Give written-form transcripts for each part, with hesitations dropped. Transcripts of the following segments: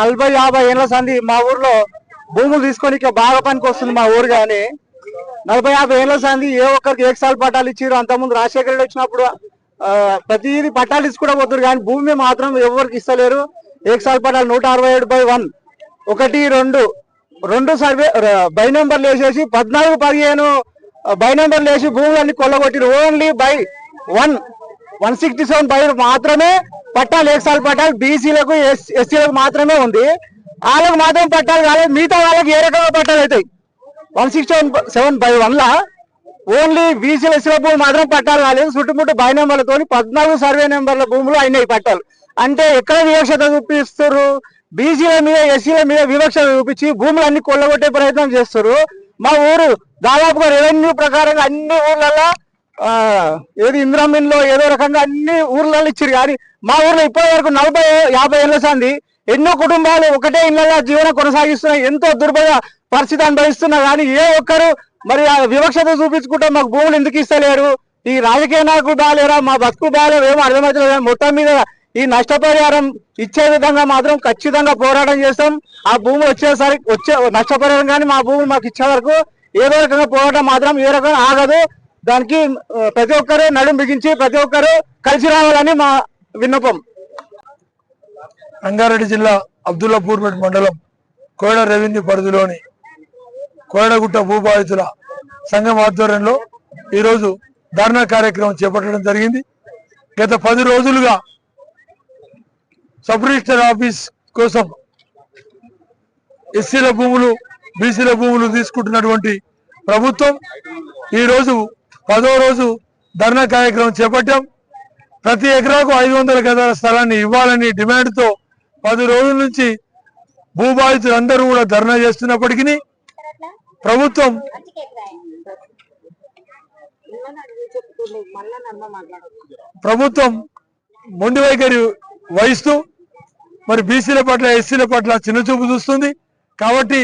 40-50 ఏళ్ళ సంది మా ఊర్లో భూములు తీసుకొని బాగా పనికి వస్తుంది మా ఊరు. కానీ 40-50 ఏళ్ళ సంది ఏ ఒక్కరికి ఏకసాల పట్టాలు ఇచ్చారు. అంతకుముందు రాజశేఖర రెడ్డి వచ్చినప్పుడు ప్రతిదీ పట్టాలు ఇచ్చుకుంటూ పోతారు, కానీ భూమి మాత్రం ఎవరికి ఇస్తలేరు. ఏకసాల పట్టాలు 167/1 1, 2 సర్వే బై నెంబర్లు వేసేసి 14-15 బై నెంబర్లు వేసి భూములన్నీ కొల్లగొట్టిరు. ఓన్లీ బై 167 మాత్రమే పట్టాలు, ఏకసాల పట్టాలు బీసీలకు ఎస్సీలకు మాత్రమే ఉంది. వాళ్ళకు మాత్రం పట్టాలు కాలేదు, మిగతా వాళ్ళకి ఏ రకంగా పట్టాలు అవుతాయి. 167/1 ఓన్లీ బీసీల ఎస్సీల భూములు మాత్రం పట్టాలు కాలేదు. చుట్టుముట్టు బై నెంబర్లతో 14 సర్వే నెంబర్ల భూములు అయినాయి పట్టాలు. అంటే ఎక్కడ వివక్షత చూపిస్తారు? బీసీల మీద ఎస్సీల మీద వివక్షత చూపించి భూములన్నీ కొల్లగొట్టే ప్రయత్నం చేస్తారు. మా ఊరు దాదాపుగా రెవెన్యూ ప్రకారంగా అన్ని ఊర్లలో ఏది ఇంద్రమిన్లో ఏదో రకంగా అన్ని ఊర్లలో ఇచ్చారు. కానీ మా ఊర్లో ఇప్పటి వరకు 40-50 ఏళ్ళ సంది ఎన్నో కుటుంబాలు ఒకటే ఇళ్లలో జీవనం కొనసాగిస్తున్నాయి. ఎంతో దుర్భర పరిస్థితి అనుభవిస్తున్నా కానీ ఏ ఒక్కరు మరి ఆ వివక్షత చూపించుకుంటే మాకు భూములు ఎందుకు ఇస్తలేరు? ఈ రాజకీయ నాయకులు బాగాలేరా, మా బతుకు బాగాలేరు, ఏమో అర్థమవుతుంది. మొత్తం మీద ఈ నష్టపరిహారం ఇచ్చే విధంగా మాత్రం ఖచ్చితంగా పోరాటం చేస్తాం. ఆ భూమి వచ్చే నష్టపరిహారం కానీ మా భూమి మాకు ఇచ్చే వరకు ఏదో రకంగా పోరాటం మాత్రం ఏ రకంగా ఆగదు. దానికి ప్రతి ఒక్కరు నడుం బిగించి ప్రతి ఒక్కరు కలిసి రావాలని మా విన్నపం. రంగారెడ్డి జిల్లా అబ్దుల్లాపూర్పేట మండలం కోయడ రెవెన్యూ పరిధిలోని కోయడగుట్ట భూబాధితుల సంఘం ఆధ్వర్యంలో ఈరోజు ధర్నా కార్యక్రమం చేపట్టడం జరిగింది. గత 10 రోజులుగా సబ్ రిజిస్టర్ ఆఫీస్ కోసం ఎస్సీల భూములు బీసీల భూములు తీసుకుంటున్నటువంటి ప్రభుత్వం ఈరోజు 10వ రోజు ధర్నా కార్యక్రమం చేపట్టాం. ప్రతి ఎకరాకు 500 గజాల స్థలాన్ని ఇవ్వాలని డిమాండ్తో 10 రోజుల నుంచి భూబాధితులందరూ కూడా ధర్నా చేస్తున్నప్పటికీ ప్రభుత్వం మొండి వైఖరి వహిస్తూ మరి బీసీల పట్ల ఎస్సీల పట్ల చిన్నచూపు చూస్తుంది. కాబట్టి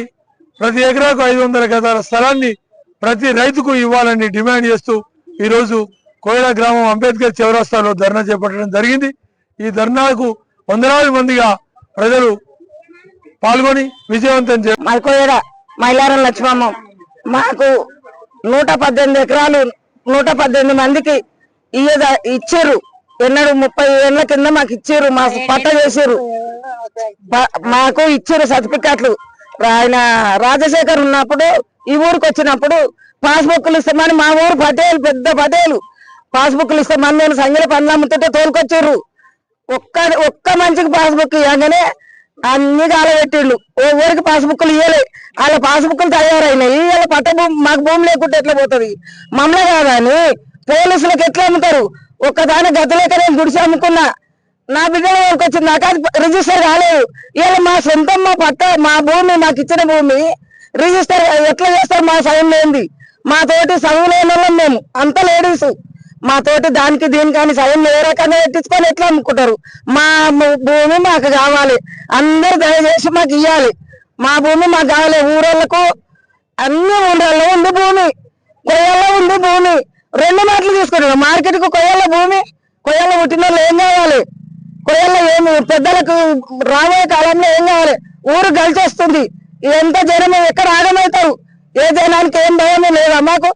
ప్రతి ఎకరాకు 500 గజాల స్థలాన్ని ప్రతి రైతుకు ఇవ్వాలని డిమాండ్ చేస్తూ ఈరోజు కోయడ గ్రామం అంబేద్కర్ చౌరస్తాలో ధర్నా చేపట్టడం జరిగింది. ఈ ధర్నాకు వందలాది మందిగా ప్రజలు పాల్గొని విజయవంతం చేశారు. కోయడ మైలారం లక్ష్మమ్మ మాకు 118 ఎకరాలు 118 మందికి ఇచ్చారు. ఎన్నడు 30 ఏళ్ల కింద మాకు ఇచ్చారు, మా పట్ట చేసారు, మాకు ఇచ్చారు సర్టిఫికెట్లు. ఆయన రాజశేఖర్ ఉన్నప్పుడు ఈ ఊరికి వచ్చినప్పుడు పాస్బుక్లు ఇస్తామని మా ఊరు పటేలు పెద్ద పటేలు పాస్బుక్లు ఇస్తామని నేను సంగతి పనులు అమ్ముతుంటే తోలుకొచ్చారు. ఒక్క మంచికి పాస్బుక్ ఇవ్వగానే అన్ని కాలబెట్టిండు. ఓ ఊరికి పాస్బుక్లు ఇవ్వలే, వాళ్ళ పాస్బుక్లు తయారైనాయి. వాళ్ళ పట్ట మాకు భూమి లేకుంటే ఎట్లా పోతుంది? మమ్మల్ని కాదని పోలీసులకు ఎట్లా అమ్ముతారు? ఒక్కదాని గతలేక నేను గుడిసి అమ్ముకున్నా, నా బిడ్డల వరకు వచ్చింది, నాకు అది రిజిస్టర్ కాలేదు. ఇలా మా సొంతం మా పట్ట మా భూమి మాకు ఇచ్చిన భూమి రిజిస్టర్ ఎట్లా చేస్తారు? మా సైన్ లేనిది. మా తోటి సగం లేని వాళ్ళం మేము, అంత లేడీస్. మా తోటి దానికి దీనికని సైన్ ఏ రకంగా పెట్టించుకొని ఎట్లా అమ్ముకుంటారు? మా భూమి మాకు కావాలి, అందరు దయచేసి మాకు ఇవ్వాలి. మా భూమి మాకు కావాలి. ఊరోళ్ళకు అన్ని ఊళ్ళల్లో ఉంది భూమి, కొయ్యల్లో ఉంది భూమి. 2 మాటలు తీసుకుంటారు. మార్కెట్ కు కొయ్యల భూమి, కొయ్యల పుట్టిన వాళ్ళు ఏం కావాలి? కొయ్యల్లో ఏమి పెద్దలకు రాబోయే కాలంలో ఏం కావాలి? ఊరు కలిసి వస్తుంది. ఎంత జనం ఎక్కడ ఆగమవుతారు? ఏ జనానికి ఏం భయమే లేదా మాకు?